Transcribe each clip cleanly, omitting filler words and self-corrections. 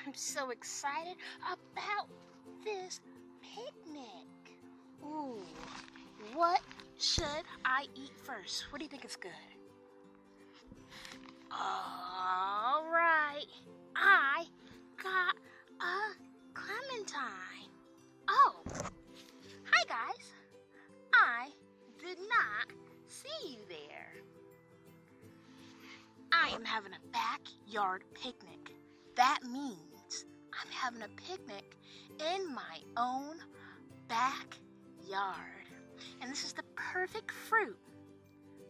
I'm so excited about this picnic. Ooh, what should I eat first? What do you think is good? All right, I got a clementine. Oh, hi guys. I did not see you there. I am having a backyard picnic. That means I'm having a picnic in my own backyard. And this is the perfect fruit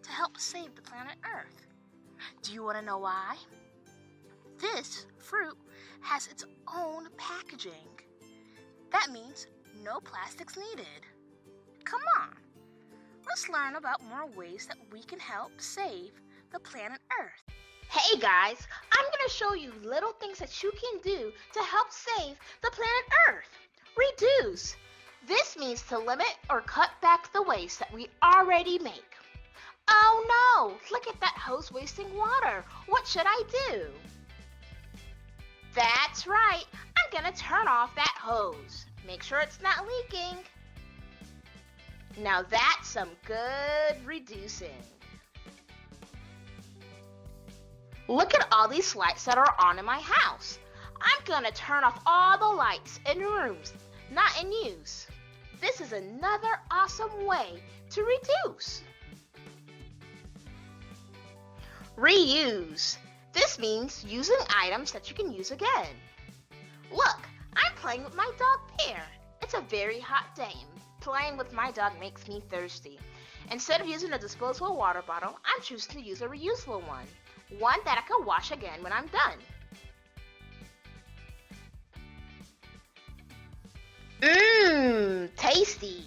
to help save the planet Earth. Do you want to know why? This fruit has its own packaging. That means no plastics needed. Come on, let's learn about more ways that we can help save the planet Earth. Hey guys, I'm going to show you little things that you can do to help save the planet Earth. Reduce. This means to limit or cut back the waste that we already make. Oh no, look at that hose wasting water. What should I do? That's right, I'm going to turn off that hose. Make sure it's not leaking. Now that's some good reducing. Look at all these lights that are on in my house. I'm going to turn off all the lights in rooms not in use. This is another awesome way to reduce. Reuse. This means using items that you can use again. Look, I'm playing with my dog Pear. It's a very hot day and playing with my dog makes me thirsty. Instead of using a disposable water bottle, I'm choosing to use a reusable one. One that I can wash again when I'm done. Tasty.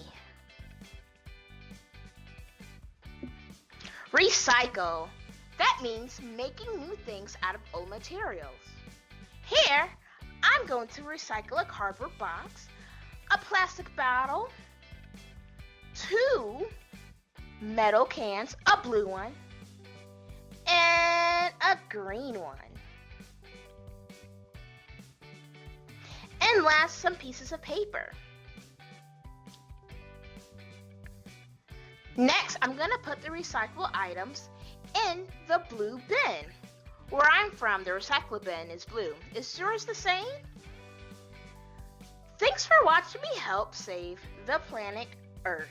Recycle. That means making new things out of old materials. Here, I'm going to recycle a cardboard box, a plastic bottle, 2 metal cans, a blue one, and a green one. And last, some pieces of paper. Next, I'm going to put the recyclable items in the blue bin. Where I'm from, the recycle bin is blue. Is yours the same? Thanks for watching me help save the planet Earth.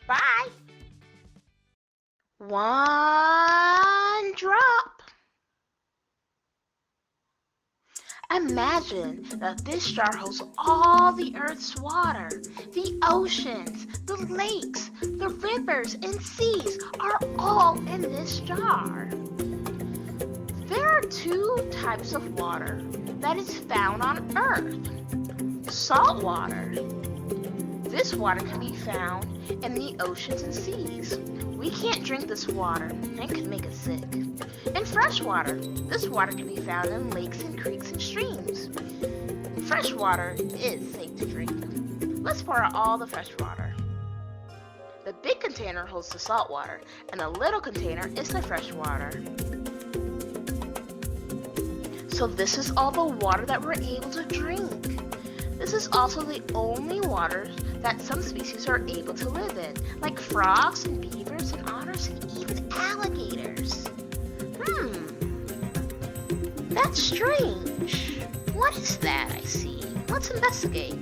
Bye! One drop. Imagine that this jar holds all the Earth's water. The oceans, the lakes, the rivers, and seas are all in this jar. There are 2 types of water that is found on Earth. Salt water. This water can be found in the oceans and seas. We can't drink this water, it could make us sick. And fresh water. This water can be found in lakes and creeks and streams. Fresh water is safe to drink. Let's pour out all the fresh water. The big container holds the salt water, and the little container is the fresh water. So this is all the water that we're able to drink. This is also the only water that some species are able to live in, like frogs and beavers and otters and even alligators. That's strange. What is that I see? Let's investigate.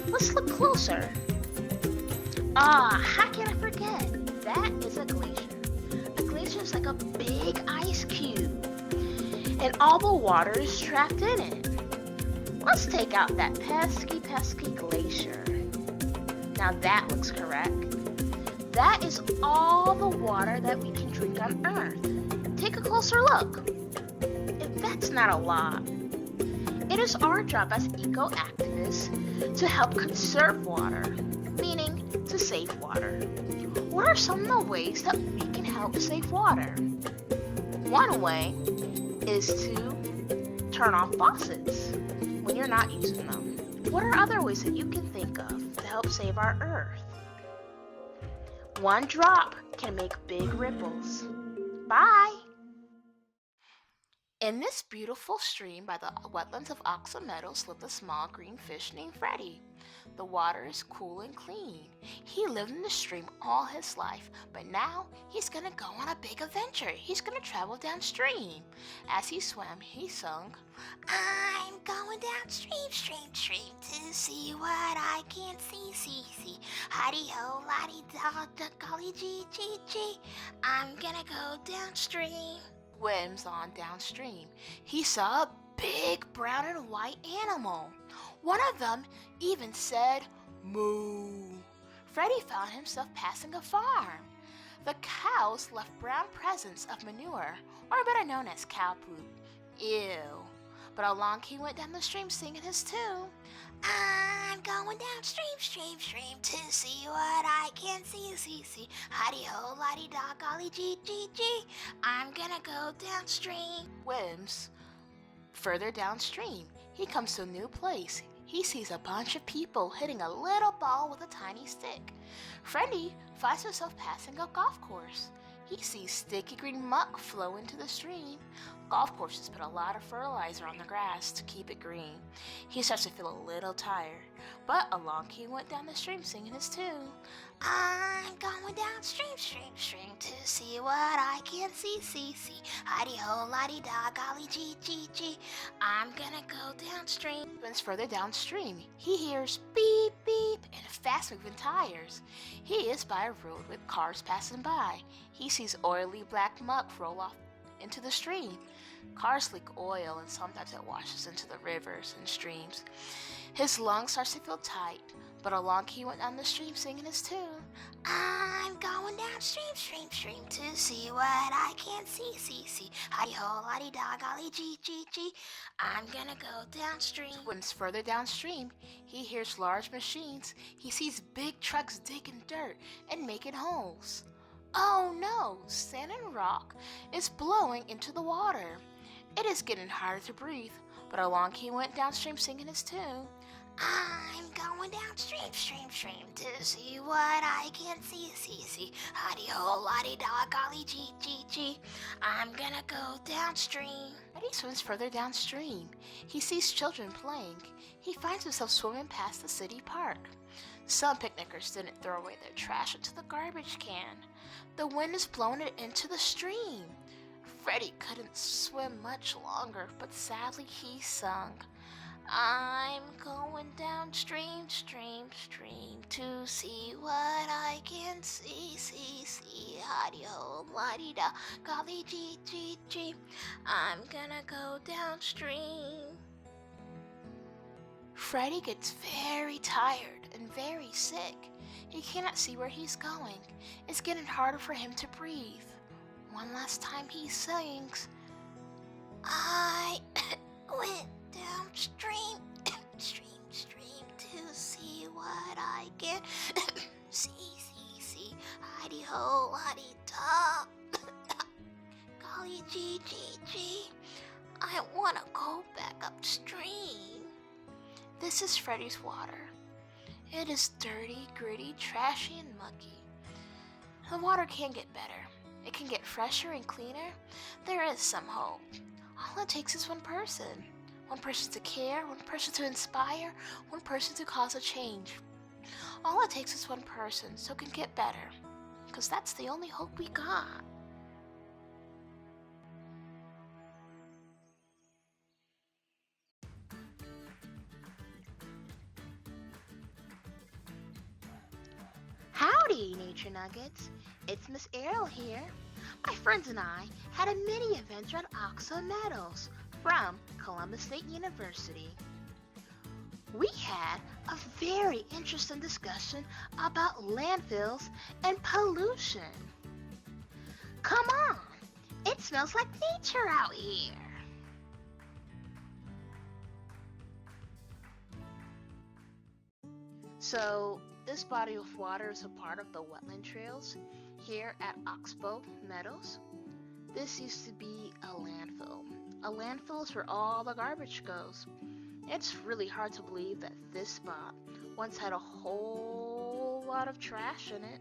Let's look closer. How can I forget? That is a glacier. A glacier is like a big ice cube, and all the water is trapped in it. Let's take out that pesky glacier. Now that looks correct. That is all the water that we can drink on Earth. Take a closer look. If that's not a lot, it is our job as eco-activists to help conserve water, meaning to save water. What are some of the ways that we can help save water? One way is to turn off faucets when you're not using them. What are other ways that you can think of to help save our Earth? One drop can make big ripples. Bye! In this beautiful stream by the wetlands of Oxbow Meadows lived a small green fish named Freddie. The water is cool and clean. He lived in the stream all his life, but now he's gonna go on a big adventure. He's gonna travel downstream. As he swam, he sung, "I'm going downstream, stream, stream, to see what I can see, see. Hidey-ho, la-dee-da, golly gee, gee, gee. I'm gonna go downstream." Swims on downstream. He saw a big brown and white animal. One of them even said, "Moo." Freddie found himself passing a farm. The cows left brown presents of manure, or better known as cow poop. Ew. But along he went down the stream singing his tune. "I'm going downstream, stream, stream, to see what I can see, see. Hidey-ho, la-dee-da, golly gee, gee, gee. I'm gonna go downstream." Swims further downstream. He comes to a new place. He sees a bunch of people hitting a little ball with a tiny stick. Freddie finds himself passing a golf course. He sees sticky green muck flow into the stream. Golf courses put a lot of fertilizer on the grass to keep it green. He starts to feel a little tired, but along he went down the stream singing his tune. "I'm going downstream, stream, stream, to see what I can see, see. Hidey-ho, la-dee-da, golly gee, gee, gee. I'm gonna go downstream." Once further downstream, he hears beep, beep, and fast-moving tires. He is by a road with cars passing by. He sees oily black muck roll off into the stream. Cars leak oil, and sometimes it washes into the rivers and streams. His lungs start to feel tight, but along he went down the stream singing his tune. "I'm going downstream, stream, stream, to see what I can see, see. Hidey-ho, la-dee-da, golly gee, gee, gee. I'm gonna go downstream." Swims further downstream, he hears large machines. He sees big trucks digging dirt and making holes. Oh no, sand and rock is blowing into the water. It is getting harder to breathe, but along he went downstream singing his tune. "I'm going downstream, stream, stream, to see what I can see, see. Hidey-ho, la-dee-da, golly gee, gee, gee. I'm gonna go downstream." But he swims further downstream. He sees children playing. He finds himself swimming past the city park. Some picnickers didn't throw away their trash into the garbage can. The wind is blowing it into the stream. Freddie couldn't swim much longer, but sadly he sung, "I'm going downstream, stream, stream, to see what I can see, see. Hidey-ho, la-dee-da, golly gee, gee, gee. I'm gonna go downstream." Freddie gets very tired and very sick. He cannot see where he's going. It's getting harder for him to breathe. One last time he sings, "I went downstream, stream, stream, to see what I can see. Hidey-ho, la-dee-da, golly gee, gee, gee. I want to go back upstream." This is Freddie's water. It is dirty, gritty, trashy, and mucky. The water can get better. It can get fresher and cleaner. There is some hope. All it takes is one person. One person to care, one person to inspire, one person to cause a change. All it takes is one person so it can get better. Because that's the only hope we got. Howdy, Nature Nuggets. It's Miss Ariel here. My friends and I had a mini adventure at Oxbow Meadows from Columbus State University. We had a very interesting discussion about landfills and pollution. Come on, it smells like nature out here. So, this body of water is a part of the wetland trails here at Oxbow Meadows. This used to be a landfill. A landfill is where all the garbage goes. It's really hard to believe that this spot once had a whole lot of trash in it.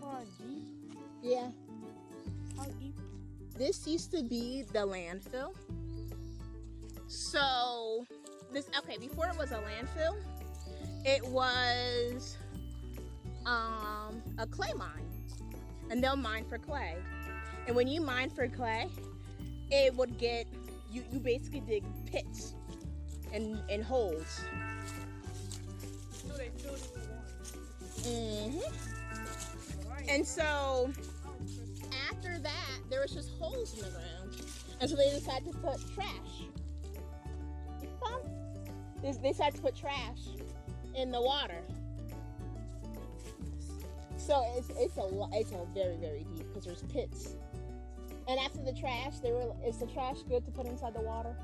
far deep? Yeah. How deep? This used to be the landfill. So before it was a landfill, it was a clay mine. And they'll mine for clay. And when you mine for clay, it would get you basically dig pits and holes. So they filled it with water. Right. And so after that, there was just holes in the ground. And so they decided to put trash. They decided to put trash in the water. So it's a very, very deep because there's pits. And after the trash, is the trash good to put inside the water?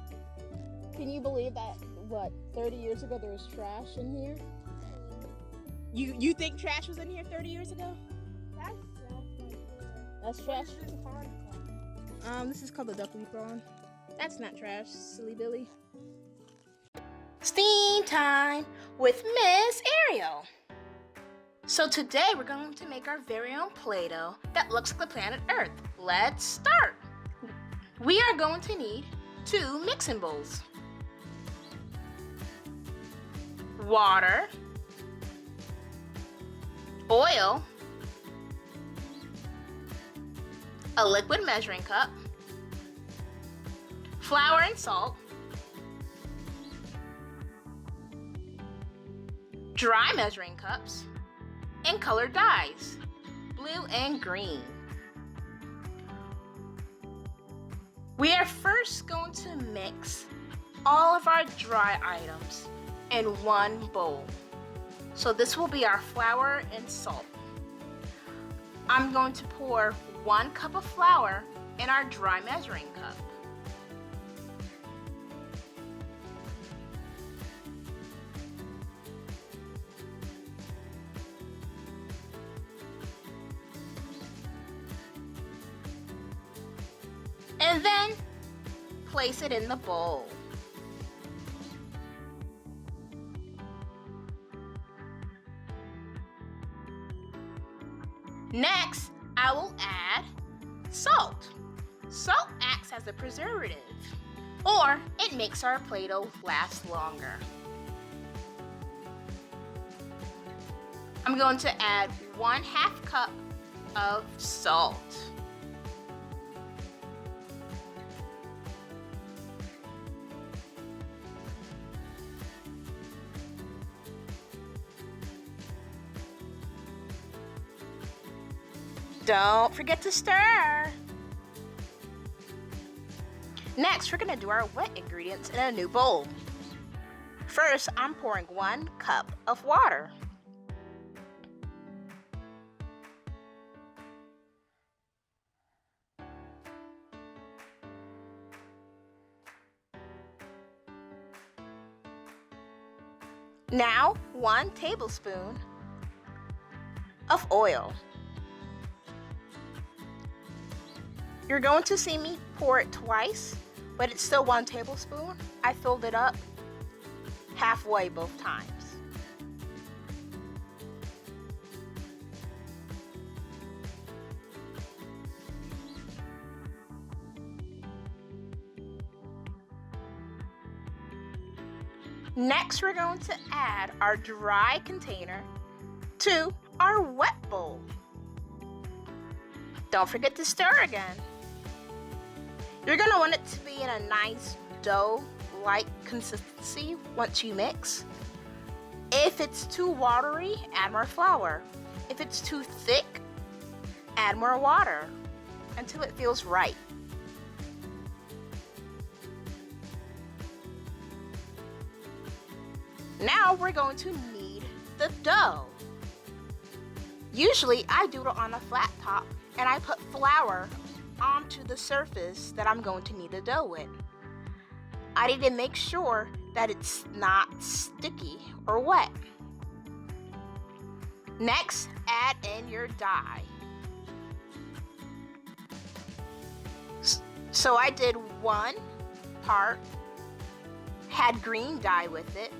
Can you believe that, 30 years ago there was trash in here? You think trash was in here 30 years ago? That's trash right there. That's trash? What is this pond called? This is called the duckweed pond. That's not trash, silly Billy. Steam time with Miss Ariel. So today we're going to make our very own Play-Doh that looks like the planet Earth. Let's start. We are going to need 2 mixing bowls, water, oil, a liquid measuring cup, flour and salt, dry measuring cups, and colored dyes, blue and green. We are first going to mix all of our dry items in one bowl. So this will be our flour and salt. I'm going to pour 1 cup of flour in our dry measuring cup. And then place it in the bowl. Next, I will add salt. Salt acts as a preservative, or it makes our Play-Doh last longer. I'm going to add 1/2 cup of salt. Don't forget to stir. Next, we're going to do our wet ingredients in a new bowl. First, I'm pouring 1 cup of water. Now, 1 tablespoon of oil. You're going to see me pour it twice, but it's still 1 tablespoon. I filled it up halfway both times. Next, we're going to add our dry container to our wet bowl. Don't forget to stir again. You're going to want it to be in a nice dough-like consistency once you mix. If it's too watery, add more flour. If it's too thick, add more water until it feels right. Now we're going to knead the dough. Usually I do it on a flat top and I put flour onto the surface that I'm going to knead the dough with. I need to make sure that it's not sticky or wet. Next, add in your dye. So I did 1 part, had green dye with it,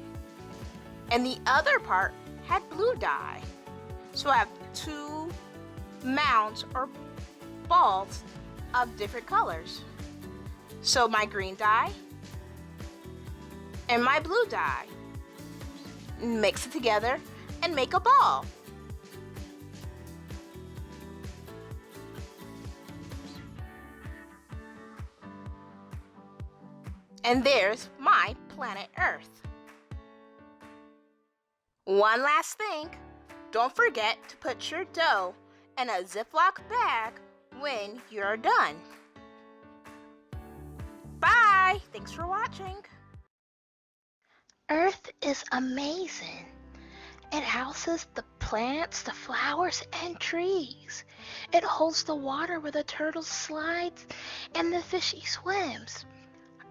and the other part had blue dye. So I have 2 mounds or balls of different colors. So my green dye and my blue dye. Mix it together and make a ball. And there's my planet Earth. One last thing, don't forget to put your dough in a Ziploc bag when you're done. Bye! Thanks for watching. Earth is amazing. It houses the plants, the flowers, and trees. It holds the water where the turtle slides and the fishy swims.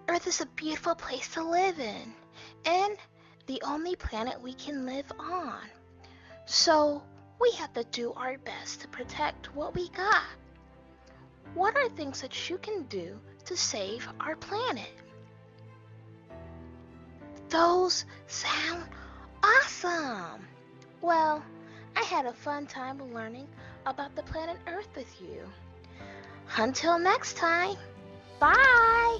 Earth is a beautiful place to live in, and the only planet we can live on. So we have to do our best to protect what we got. What are things that you can do to save our planet? Those sound awesome! Well, I had a fun time learning about the planet Earth with you. Until next time, bye!